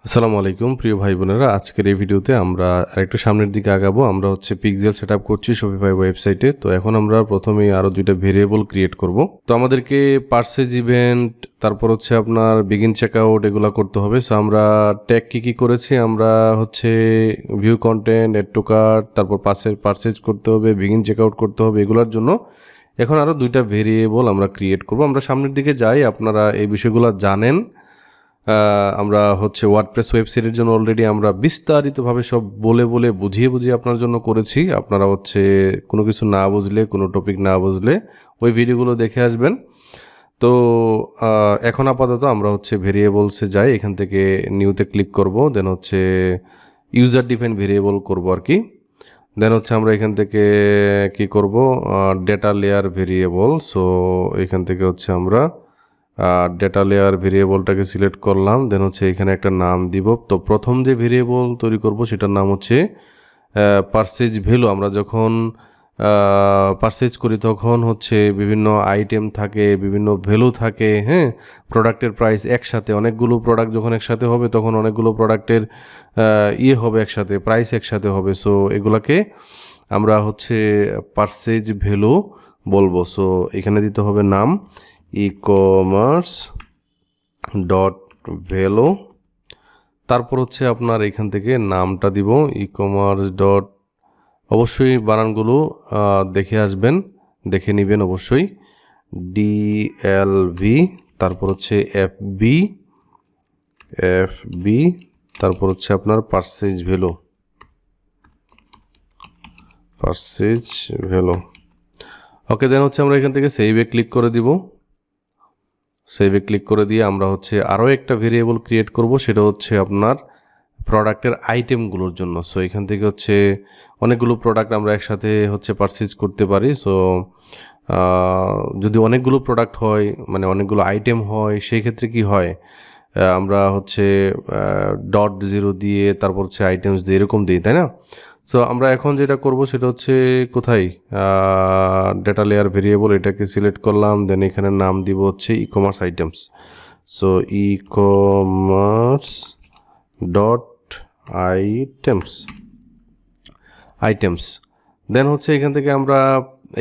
আসসালামু আলাইকুম প্রিয় ভাই বোনেরা, আজকের এই ভিডিওতে আমরা আরেকটু সামনের দিকে আগাবো। আমরা পিক্সেল সেটআপ করছি শপিফাই ওয়েবসাইটে। তো এখন আমরা প্রথমেই আরো দুইটা ভেরিয়েবল ক্রিয়েট করব। তো আমাদেরকে পারচেজ ইভেন্ট, তারপর আপনার বিগিন চেকআউট এগুলা করতে হবে। সো আমরা ট্যাগ কি করেছি, আমরা view content, add to cart, তারপর পারচেজ করতে হবে, বিগিন চেকআউট করতে হবে। এগুলোর জন্য এখন আরো দুইটা ভেরিয়েবল আমরা ক্রিয়েট করব। আমরা সামনের দিকে যাই, আপনারা এই বিষয়গুলো জানেন। আমরা ওয়ার্ডপ্রেস ওয়েবসাইটের জন্য অলরেডি আমরা বিস্তারিতভাবে সব বলে বুঝিয়ে আপনার জন্য করেছি। আপনারা কোনো কিছু না বুঝলে, কোনো টপিক না বুঝলে ওই ভিডিওগুলো দেখে আসবেন। তো এখন আপাতত আমরা ভেরিয়েবলসে যাই, এখান থেকে নিউতে ক্লিক করব, দেন ইউজার ডিফাইন ভেরিয়েবল করব আর কি। দেন আমরা এখান থেকে কি করব, ডেটা লেয়ার ভেরিয়েবল। সো এখান থেকে আমরা ডেটা লেয়ার ভেরিয়েবলটাকে সিলেক্ট করলাম। দেন এখানে একটা নাম দিব। তো প্রথম যে ভেরিয়েবল তৈরি করব সেটার নাম পারচেজ ভ্যালু। আমরা যখন পারচেজ করি তখন বিভিন্ন আইটেম থাকে, বিভিন্ন ভ্যালু থাকে, হ্যাঁ, প্রোডাক্টের প্রাইস একসাথে, অনেকগুলো প্রোডাক্ট যখন একসাথে হবে তখন অনেকগুলো প্রোডাক্টের হবে একসাথে, প্রাইস একসাথে হবে। সো এগুলাকে আমরা পারচেজ ভ্যালু বলবো। সো এখানে দিতে হবে নাম ই-কমার্স ডট ভ্যালু। তারপর আপনার এখান থেকে নামটা দিব ই-কমার্স ডট, অবশ্যই বানানগুলো দেখে আসবেন, দেখে নেবেন অবশ্যই, DLV, তারপর FB, তারপর আপনার পারচেজ ভ্যালু, ওকে। দেন আমরা এখান থেকে সেভে ক্লিক করে দিব। সেভে ক্লিক করে দিয়ে আমরা আরও একটা ভেরিয়েবল ক্রিয়েট করব, সেটা আপনার প্রোডাক্টের আইটেমগুলোর জন্য। সো এখান থেকে অনেকগুলো প্রোডাক্ট আমরা একসাথে পারচেজ করতে পারি। সো যদি অনেকগুলো প্রোডাক্ট হয়, মানে অনেকগুলো আইটেম হয়, সেই ক্ষেত্রে কি হয়, আমরা .0 দিয়ে তারপর আইটেমস দিয়ে এরকম দিই, তাই না? সো আমরা এখন যেটা করব সেটা কোথায়, ডেটা লেয়ার ভেরিয়েবল, এটাকে সিলেক্ট করলাম। দেন এখানে নাম দিব ecommerce items. So ecommerce dot items. Then এখান থেকে আমরা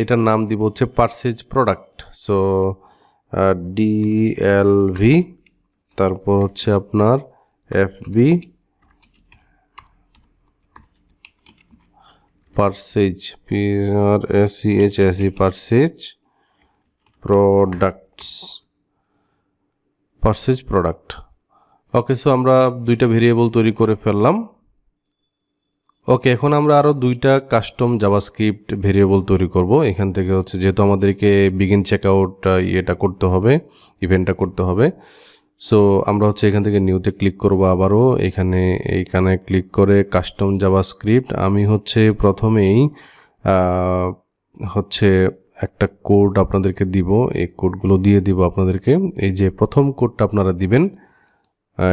এটার নাম দিব পারচেজ প্রোডাক্ট। সো DLV, তারপর আপনার FB, purchase PRCHSE, purchase product. Okay, so আমরা দুইটা ভেরিয়েবল তৈরি করে ফেললাম। ওকে, এখন আমরা আরও দুইটা কাস্টম জাভাস্ক্রিপ্ট ভেরিয়েবল তৈরি করব। এখান থেকে যেহেতু আমাদেরকে বিগিন চেকআউট করতে হবে, ইভেন্টটা করতে হবে। সো আমরা এখান থেকে নিউতে ক্লিক করব, আবারও এইখানে ক্লিক করে কাস্টম জাভাস্ক্রিপ্ট। আমি প্রথমেই একটা কোড আপনাদেরকে দিব, এই কোডগুলো দিয়ে দিব আপনাদেরকে। এই যে প্রথম কোডটা আপনারা দিবেন,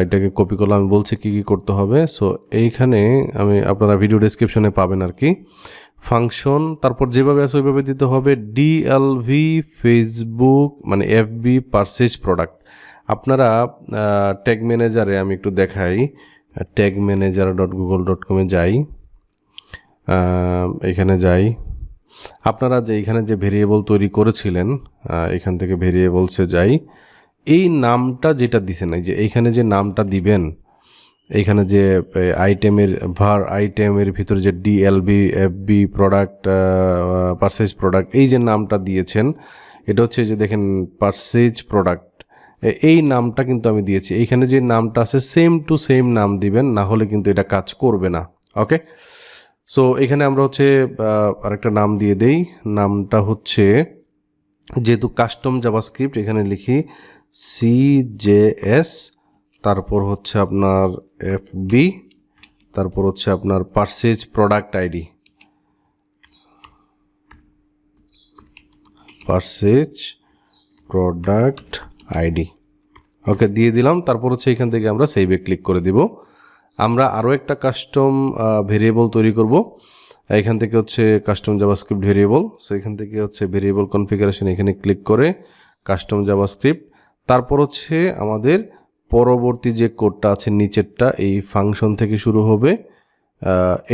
এটাকে কপি করলাম, আমি বলছি কি করতে হবে। সো এইখানে আপনারা ভিডিও ডেসক্রিপশনে পাবেন আর কি, ফাংশন, তারপর যেভাবে আছে ওইভাবে দিতে হবে DLV ফেসবুক, মানে FB পারচেজ প্রোডাক্ট। আপনারা ট্যাগ ম্যানেজারে, আমি একটু দেখাই, tagmanager.google.com যাই, এখানে যাই। আপনারা এইখানে যে ভেরিয়েবল তৈরি করেছিলেন, এখান থেকে ভেরিয়েবলসে যাই, এই নামটা যেটা দিছেন, এই যে এইখানে যে নামটা দিবেন, এইখানে যে আইটেমের ভিতরে যে DLV FB product, purchase product, এই যে নামটা দিয়েছেন, এটা যে দেখেন পারচেজ প্রোডাক্ট, এই নামটা কিন্তু আমি দিয়েছি। এইখানে যে নামটা আছে সেম টু সেম নাম দিবেন, না হলে কিন্তু এটা কাজ করবে না। ওকে, সো এখানে আমরা আরেকটা নাম দিয়ে দেই। নামটা যেহেতু কাস্টম জাভাস্ক্রিপ্ট, এখানে লিখি CJS, তারপর আপনার FB, তারপর আপনার পারচেজ প্রোডাক্ট আইডি, ওকে দিয়ে দিলাম। তারপর এখান থেকে আমরা সেভে ক্লিক করে দিব। আমরা আরও একটা কাস্টম ভেরিয়েবল তৈরি করব। এখান থেকে কাস্টম জাভাস্ক্রিপ্ট ভেরিয়েবল। সো এখান থেকে ভেরিয়েবল কনফিগারেশন, এখানে ক্লিক করে কাস্টম জাভাস্ক্রিপ্ট, তারপর আমাদের পরবর্তী যে কোডটা আছে নিচেরটা এই ফাংশন থেকে শুরু হবে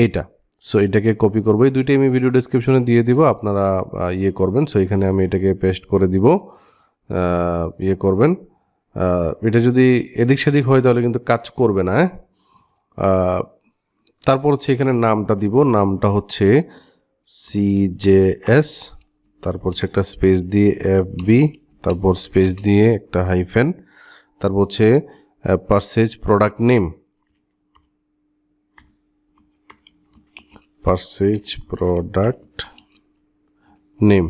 এইটা। সো এটাকে কপি করবো, এই দুইটাই আমি ভিডিও ডেসক্রিপশনে দিয়ে দিব, আপনারা ইয়ে করবেন। সো এখানে আমি এটাকে পেস্ট করে দিব, ইয়ে করবেন। এটা যদি এদিক সেদিক হয় তাহলে কিন্তু কাজ করবে না। তারপর হচ্ছে এখানে নামটা দিব, নামটা হচ্ছে CJS, তারপর হচ্ছে একটা স্পেস দিয়ে FB, তারপর স্পেস দিয়ে একটা হাইফেন, তারপর হচ্ছে purchase product name, purchase product name.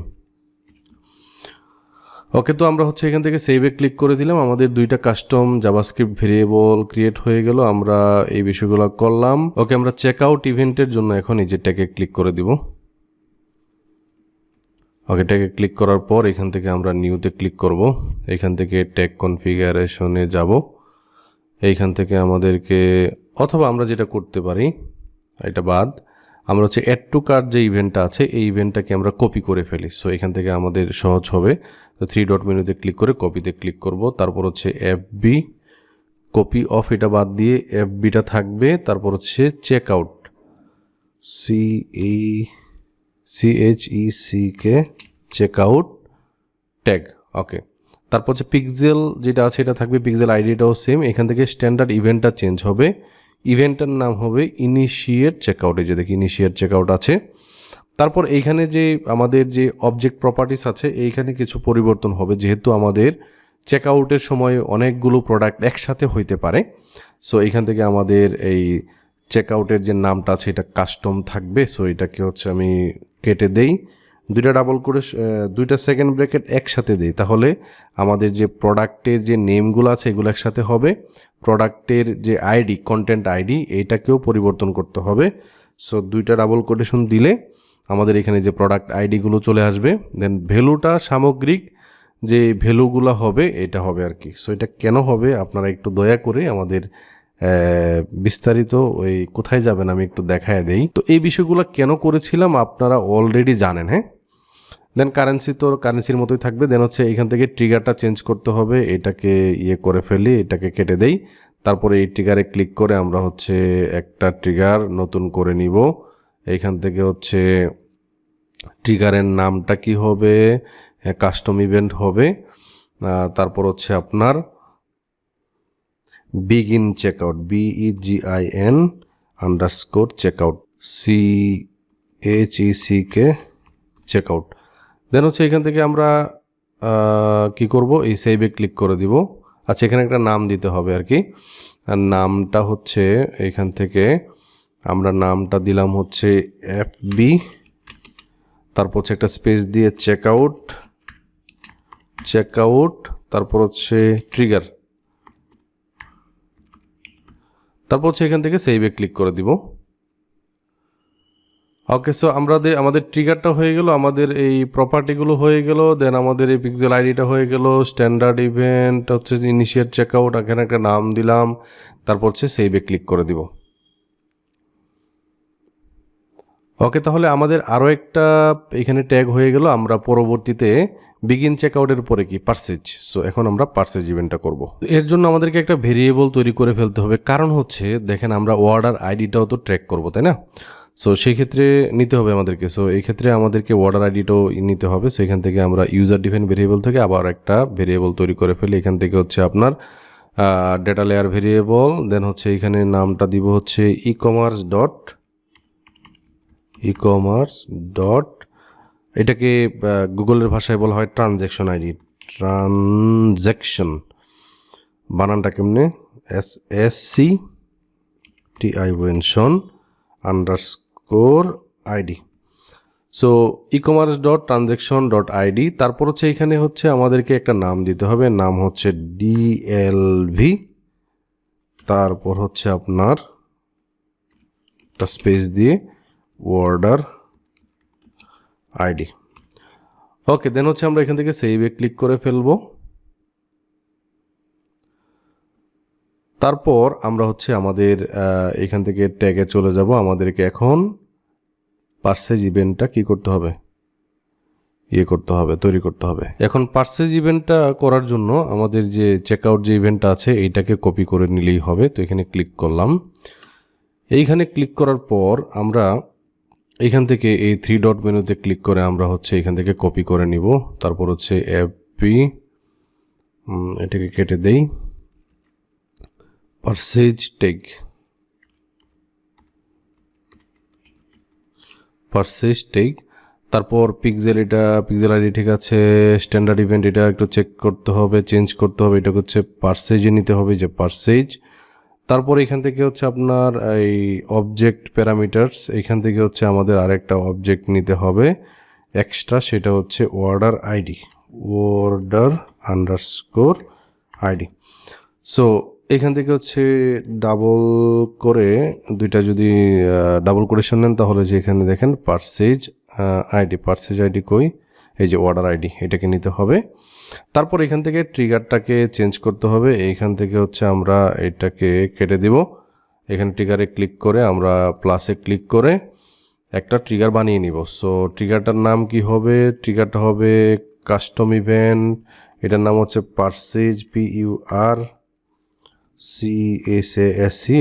Okay, তো আমরা হচ্ছে এখান থেকে সেভে ক্লিক করে দিলাম, আমাদের দুইটা কাস্টম জাভাস্ক্রিপ্ট ভেরিয়েবল ক্রিয়েট হয়ে গেল। আমরা এই বিষয়গুলো করলাম। ওকে, আমরা চেক আউট ইভেন্টের জন্য এখন এই যে ট্যাগে ক্লিক করে দিব। ওকে, ট্যাগে ক্লিক করার পর এখান থেকে আমরা নিউতে ক্লিক করব, এখান থেকে ট্যাগ কনফিগারেশনে যাব, এইখান থেকে আমাদেরকে, অথবা আমরা যেটা করতে পারি এটা বাদ, আমরা হচ্ছে অ্যাড টু কার্ট যে ইভেন্টটা আছে এই ইভেন্টটাকে আমরা কপি করে ফেলি। সো এখান থেকে আমাদের সহজ হবে। তো 3 ডট মেনুতে ক্লিক করে কপিতে ক্লিক করব, তারপর হচ্ছে FB, কপি অফ এটা বাদ দিয়ে FBটা থাকবে, তারপর হচ্ছে check out, CHECK, check out tag. Okay, তারপর হচ্ছে পিক্সেল যেটা আছে এটা থাকবে, পিক্সেল আইডিটাও সেম। এখান থেকে স্ট্যান্ডার্ড ইভেন্টটা চেঞ্জ হবে, ইভেন্টটার নাম হবে ইনিশিয়েট চেকআউট। এই যে দেখি ইনিশিয়েট চেকআউট আছে। তারপর এইখানে যে আমাদের যে অবজেক্ট প্রপার্টিস আছে এইখানে কিছু পরিবর্তন হবে, যেহেতু আমাদের চেকআউটের সময় অনেকগুলো প্রোডাক্ট একসাথে হইতে পারে। সো এইখান থেকে আমাদের এই চেকআউটের যে নামটা আছে এটা কাস্টম থাকবে। সো এটাকে হচ্ছে আমি কেটে দেই, দুইটা ডাবল করে দুইটা সেকেন্ড ব্র্যাকেট একসাথে দেই, তাহলে আমাদের যে প্রোডাক্টের যে নেমগুলো আছে এগুলো একসাথে হবে। প্রোডাক্টের যে আইডি, কন্টেন্ট আইডি, এইটাকেও পরিবর্তন করতে হবে। সো দুইটা ডাবল কোটেশন দিলে আমাদের এখানে যে প্রোডাক্ট আইডিগুলো চলে আসবে। দেন ভ্যালুটা সামগ্রিক যে ভ্যালুগুলো হবে এটা হবে আর কি। সো এটা কেন হবে আপনারা একটু দয়া করে আমাদের বিস্তারিত ওই কোথায় যাবেন আমি একটু দেখায় দেই। তো এই বিষয়গুলো কেন করেছিলাম আপনারা অলরেডি জানেন। হ্যাঁ, দেন কারেন্সি তো কারেন্সির মতোই থাকবে। দেন হচ্ছে এখান থেকে ট্রিগারটা চেঞ্জ করতে হবে, এটাকে ইয়ে করে ফেলি, এটাকে কেটে দেই। তারপরে এই ট্রিগারে ক্লিক করে আমরা হচ্ছে একটা ট্রিগার নতুন করে নিব। এইখান থেকে হচ্ছে ট্রিগারের নামটা কি হবে, কাস্টম ইভেন্ট হবে। তারপর হচ্ছে আপনার begin checkout, BEGIN _ checkout, CHECK checkout. Then হচ্ছে এখান থেকে আমরা কি করব, এই সেভে ক্লিক করে দিব। আচ্ছা, এখানে একটা নাম দিতে হবে আর কি। আর নামটা হচ্ছে এখান থেকে আমরা নামটা দিলাম হচ্ছে FB, তারপর হচ্ছে একটা স্পেস দিয়ে চেকআউট, তারপর হচ্ছে ট্রিগার, তারপর হচ্ছে এখান থেকে সেভে ক্লিক করে দিব। ওকে, সো আমাদের ট্রিগারটা হয়ে গেল, আমাদের এই প্রপার্টিগুলো হয়ে গেল, দেন আমাদের এই পিক্সেল আইডিটা হয়ে গেল, স্ট্যান্ডার্ড ইভেন্ট হচ্ছে ইনিশিয়েট চেকআউট, এখানে একটা নাম দিলাম, তারপর হচ্ছে সেভে ক্লিক করে দিব। ওকে, তাহলে আমাদের আরও একটা এখানে ট্যাগ হয়ে গেল। আমরা পরবর্তীতে বিগিন চেকআউটের পরে কি পারচেজ। সো এখন আমরা পারচেজ ইভেন্টটা করব। এর জন্য আমাদেরকে একটা ভেরিয়েবল তৈরি করে ফেলতে হবে, কারণ হচ্ছে দেখেন আমরা অর্ডার আইডিটাও তো ট্র্যাক করব, তাই না? সো সেই ক্ষেত্রে নিতে হবে আমাদেরকে। সো এই ক্ষেত্রে আমাদেরকে অর্ডার আইডিটাও নিতে হবে। সো এখান থেকে আমরা ইউজার ডিফাইন ভেরিয়েবল থেকে আবার একটা ভেরিয়েবল তৈরি করে ফেলি। এখান থেকে হচ্ছে আপনার ডেটা লেয়ার ভেরিয়েবল, দেন হচ্ছে এখানে নামটা দিব হচ্ছে ই-কমার্স ডট, এটাকে গুগলের ভাষায় বলা হয় ট্রানজ্যাকশন আইডি। ট্রানজ্যাকশন বানানটা কেমনে, SSCTION _ID। So ecommerce.transaction.id। তারপর হচ্ছে এখানে হচ্ছে আমাদেরকে একটা নাম দিতে হবে, নাম হচ্ছে DLV, তারপর হচ্ছে আপনার একটা স্পেস দিয়ে অর্ডার আইডি। ওকে, দেন হচ্ছে আমরা এখান থেকে সেভে ক্লিক করে ফেলবো। তারপর আমরা হচ্ছে আমাদের এখান থেকে ট্যাগে চলে যাব। আমাদেরকে এখন পারচেজ ইভেন্টটা কি করতে হবে, তৈরি করতে হবে। এখন পারচেজ ইভেন্টটা করার জন্য আমাদের যে চেকআউট যে ইভেন্টটা আছে এইটাকে কপি করে নিলেই হবে। তো এখানে ক্লিক করলাম। এইখানে ক্লিক করার পর আমরা এইখান থেকে এই 3 ডট মেনুতে ক্লিক করে আমরা হচ্ছে এখান থেকে কপি করে নিব। তারপর হচ্ছে এফপি, এটাকে কেটে দেই, পারচেজ ট্যাগ, তারপর পিক্সেল আইডি ঠিক আছে, স্ট্যান্ডার্ড ইভেন্ট এটা একটু চেক করতে হবে, চেঞ্জ করতে হবে, এটা হচ্ছে পারচেজে নিতে হবে, যে পারচেজ। তারপর এখান থেকে হচ্ছে আপনার এই অবজেক্ট প্যারামিটারস, এখান থেকে হচ্ছে আমাদের আরেকটা অবজেক্ট নিতে হবে এক্সট্রা, সেটা হচ্ছে অর্ডার আন্ডারস্কোর আইডি। সো এখান থেকে হচ্ছে ডাবল করে দুইটা যদি ডাবল কোটেশন নেন তাহলে যে এখানে দেখেন পারচেজ আইডি কই, এই যে অর্ডার আইডি, এটাকে নিতে হবে। তারপর এখান থেকে ট্রিগারটাকে চেঞ্জ করতে হবে। এইখান থেকে হচ্ছে আমরা এটাকে কেটে দিব। এখানে ট্রিগারে ক্লিক করে আমরা প্লাসে ক্লিক করে একটা ট্রিগার বানিয়ে নিব। সো ট্রিগারটার নাম কি হবে? ট্রিগারটা হবে কাস্টম ইভেন্ট, এটার নাম হচ্ছে পারচেজ, PURCASE,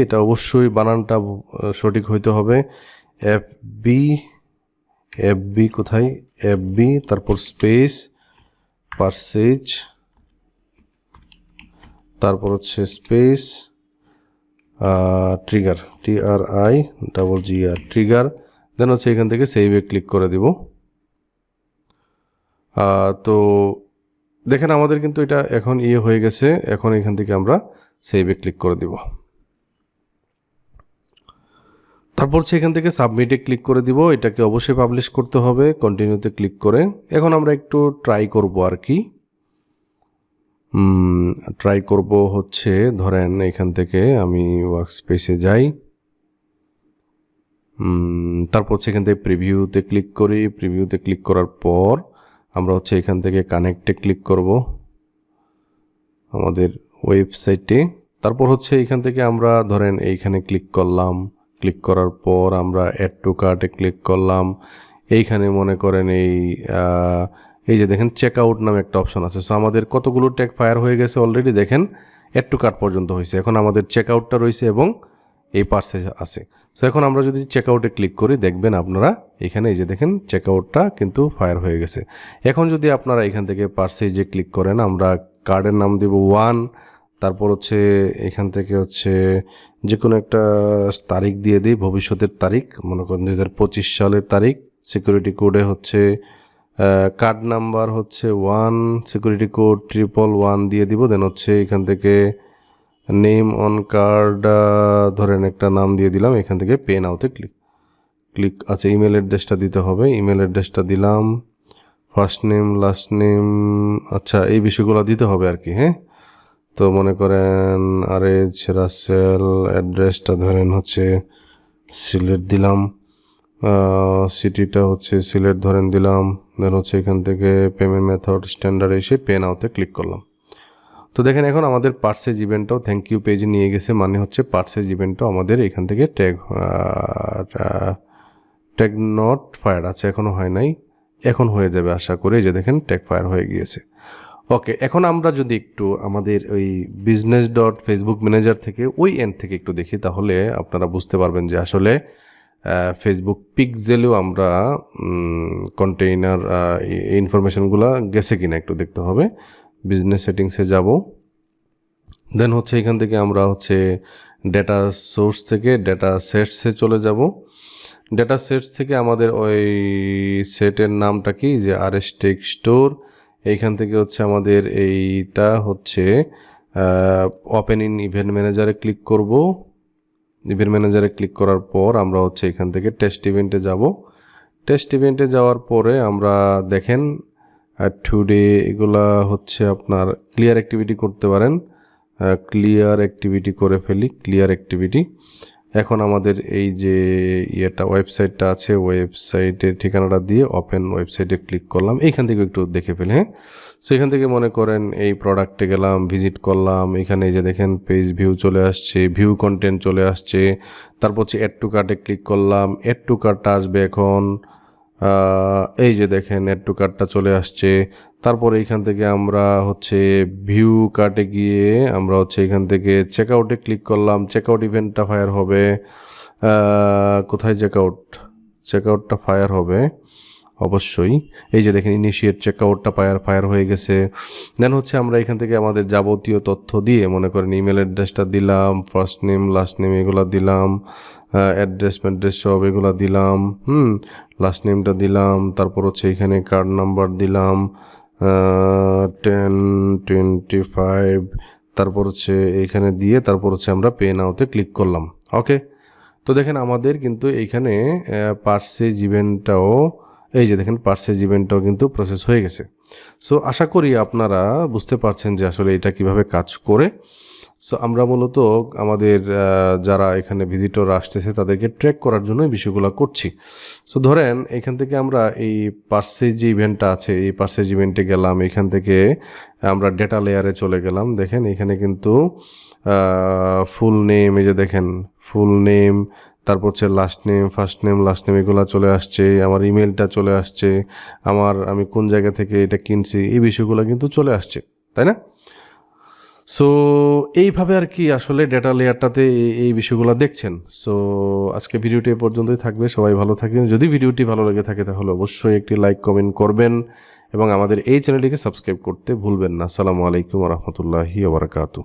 এটা অবশ্যই বানানটা সঠিক হইতে হবে। FB কোথায়? FB, তারপর স্পেস পারচেজ, তারপর হচ্ছে স্পেস ট্রিগার, TRIGGR ট্রিগার। দেন হচ্ছে এখান থেকে সেভে ক্লিক করে দিব। তো দেখেন আমাদের কিন্তু এটা এখন হয়ে গেছে। এখন এখান থেকে আমরা সেভে ক্লিক করে দিব। তারপর এখান থেকে সাবমিটে ক্লিক করে দিব। এটাকে অবশ্যই পাবলিশ করতে হবে, কন্টিনিউতে ক্লিক করে। এখন আমরা একটু ট্রাই করব আর কি। ট্রাই করব হচ্ছে ধরেন এখান থেকে আমি ওয়ার্কস্পেসে যাই, তারপর হচ্ছে এখান থেকে প্রিভিউতে ক্লিক করি। প্রিভিউতে ক্লিক করার পর আমরা হচ্ছে এখান থেকে কানেক্টে ক্লিক করব আমাদের ওয়েবসাইটে। তারপর হচ্ছে এখান থেকে আমরা ধরেন এইখানে ক্লিক করলাম। ক্লিক করার পর আমরা অ্যাড টু কার্টে ক্লিক করলাম। এইখানে মনে করেন এই যে দেখেন চেকআউট নামে একটা অপশন আছে। সো আমাদের কতগুলো ট্যাগ ফায়ার হয়ে গেছে অলরেডি, দেখেন অ্যাড টু কার্ট পর্যন্ত হয়েছে। এখন আমাদের চেকআউটটা রয়েছে এবং এই পার্সেজ আছে। সো এখন আমরা যদি চেকআউটে ক্লিক করি দেখবেন আপনারা এখানে এই যে দেখেন চেকআউটটা কিন্তু ফায়ার হয়ে গেছে। এখন যদি আপনারা এখান থেকে পার্সেজে ক্লিক করেন, আমরা কার্ডের নাম দেব 1, তারপর হচ্ছে এখান থেকে হচ্ছে যে কোনো একটা তারিখ দিয়ে দিই, ভবিষ্যতের তারিখ, মনে করেন 2025 সালের তারিখ। সিকিউরিটি কোডে হচ্ছে কার্ড নাম্বার হচ্ছে 1, সিকিউরিটি কোড 111 দিয়ে দিব। দেন হচ্ছে এখান থেকে নেম অন কার্ড ধরেন একটা নাম দিয়ে দিলাম। এখান থেকে পে নাওতে ক্লিক আচ্ছা, ইমেল অ্যাড্রেসটা দিতে হবে। ইমেল অ্যাড্রেসটা দিলাম, ফার্স্ট নেম লাস্ট নেম, আচ্ছা এই বিষয়গুলো দিতে হবে আর কি। হ্যাঁ, তো মনে করেন আরএচ রাসেল, অ্যাড্রেসটা ধরেন হচ্ছে সিলেট দিলাম, সিটিটা হচ্ছে সিলেট ধরেন দিলাম। দেন হচ্ছে এখান থেকে পেমেন্ট মেথড স্ট্যান্ডার্ড এসে পে নাওতে ক্লিক করলাম। তো দেখেন এখন আমাদের পার্সেজ ইভেন্টটাও থ্যাংক ইউ পেজে নিয়ে গেছে, মানে হচ্ছে পার্সেজ ইভেন্টটাও আমাদের এখান থেকে ট্যাগ নট ফায়ার আছে, এখনও হয় নাই, এখন হয়ে যাবে আশা করি। যে দেখেন ট্যাগ ফায়ার হয়ে গিয়েছে। ওকে, এখন আমরা যদি একটু আমাদের ওই business.facebook ম্যানেজার থেকে ওই এন্ড থেকে একটু দেখি তাহলে আপনারা বুঝতে পারবেন যে আসলে ফেসবুক পিক্সেলেও আমরা কন্টেইনার ইনফরমেশনগুলো গেছে কিনা একটু দেখতে হবে। বিজনেস সেটিংসে যাব, দেন হচ্ছে এখান থেকে আমরা হচ্ছে ডেটা সোর্স থেকে ডেটা সেটসে চলে যাব। ডেটা সেটস থেকে আমাদের ওই সেটের নামটা কি, যে RS টেক স্টোর। এইখান থেকে হচ্ছে আমাদের এইটা হচ্ছে ওপেন ইন ইভেন্ট ম্যানেজারে ক্লিক করব। ইভেন্ট ম্যানেজারে ক্লিক করার পর আমরা হচ্ছে এখান থেকে টেস্ট ইভেন্টে যাব। টেস্ট ইভেন্টে যাওয়ার পরে আমরা দেখেন টুডে এগুলা হচ্ছে আপনার ক্লিয়ার অ্যাক্টিভিটি করতে পারেন। ক্লিয়ার অ্যাক্টিভিটি করে ফেলি, ক্লিয়ার অ্যাক্টিভিটি। এখন আমাদের এই যে ওয়েবসাইটটা আছে, ওয়েবসাইটের ঠিকানাটা দিয়ে ওপেন ওয়েবসাইটে ক্লিক করলাম। এইখান থেকে একটু দেখে ফেলি। হ্যাঁ, সো এখান থেকে মনে করেন এই প্রোডাক্টে গেলাম, ভিজিট করলাম। এখানে যে দেখেন পেজ ভিউ চলে আসছে, ভিউ কন্টেন্ট চলে আসছে। তারপর হচ্ছে অ্যাড টু কার্টে ক্লিক করলাম, অ্যাড টু কার্টটা আসবে এখন। এই যে দেখেন অ্যাড টু কার্টটা চলে আসছে। তারপরে এইখান থেকে আমরা হচ্ছে ভিউ কার্টে গিয়ে আমরা হচ্ছে এখান থেকে চেক আউটে ক্লিক করলাম। চেক আউট ইভেন্টটা ফায়ার হবে। কোথায় চেক আউটটা ফায়ার হবে অবশ্যই। এই যে দেখেন ইনিশিয়েট চেক আউটটা ফায়ার হয়ে গেছে। দেন হচ্ছে আমরা এখান থেকে আমাদের যাবতীয় তথ্য দিয়ে মনে করেন ইমেল অ্যাড্রেসটা দিলাম, ফার্স্ট নেম লাস্ট নেম এগুলো দিলাম, অ্যাড্রেস সব এগুলো দিলাম, লাস্ট নেমটা দিলাম, তারপর হচ্ছে এখানে কার্ড নাম্বার দিলাম 1025, তারপর হচ্ছে এইখানে দিয়ে তারপর হচ্ছে আমরা পে নাওতে ক্লিক করলাম। ওকে, তো দেখেন আমাদের কিন্তু এইখানে পারচেজ ইভেন্টটাও এই যে দেখেন পারচেজ ইভেন্টটাও কিন্তু প্রসেস হয়ে গেছে। সো আশা করি আপনারা বুঝতে পারছেন যে আসলে এটা কিভাবে কাজ করে। সো আমরা মূলত আমাদের যারা এখানে ভিজিটর আসতেছে তাদেরকে ট্র্যাক করার জন্য এই বিষয়গুলো করছি। সো ধরেন এখান থেকে আমরা এই পারচেজ যে ইভেন্টটা আছে এই পারচেজ ইভেন্টে গেলাম, এখান থেকে আমরা ডেটা লেয়ারে চলে গেলাম। দেখেন এখানে কিন্তু ফুল নেম, এই যে দেখেন ফুল নেম, তারপর হচ্ছে last name, first name, last name এগুলো চলে আসছে, আমার ইমেলটা চলে আসছে, আমি কোন জায়গা থেকে এটা কিনছি এই বিষয়গুলো কিন্তু চলে আসছে, তাই না? সো এইভাবে আর কি আসলে ডেটা লেয়ারটাতে এই বিষয়গুলো দেখছেন। সো আজকে ভিডিওটি এ পর্যন্তই থাকবে। সবাই ভালো থাকবেন। যদি ভিডিওটি ভালো লেগে থাকে তাহলে অবশ্যই একটি লাইক কমেন্ট করবেন এবং আমাদের এই চ্যানেলটিকে সাবস্ক্রাইব করতে ভুলবেন না। আসসালামু আলাইকুম ওয়া রাহমাতুল্লাহি ওয়া বারাকাতুহু।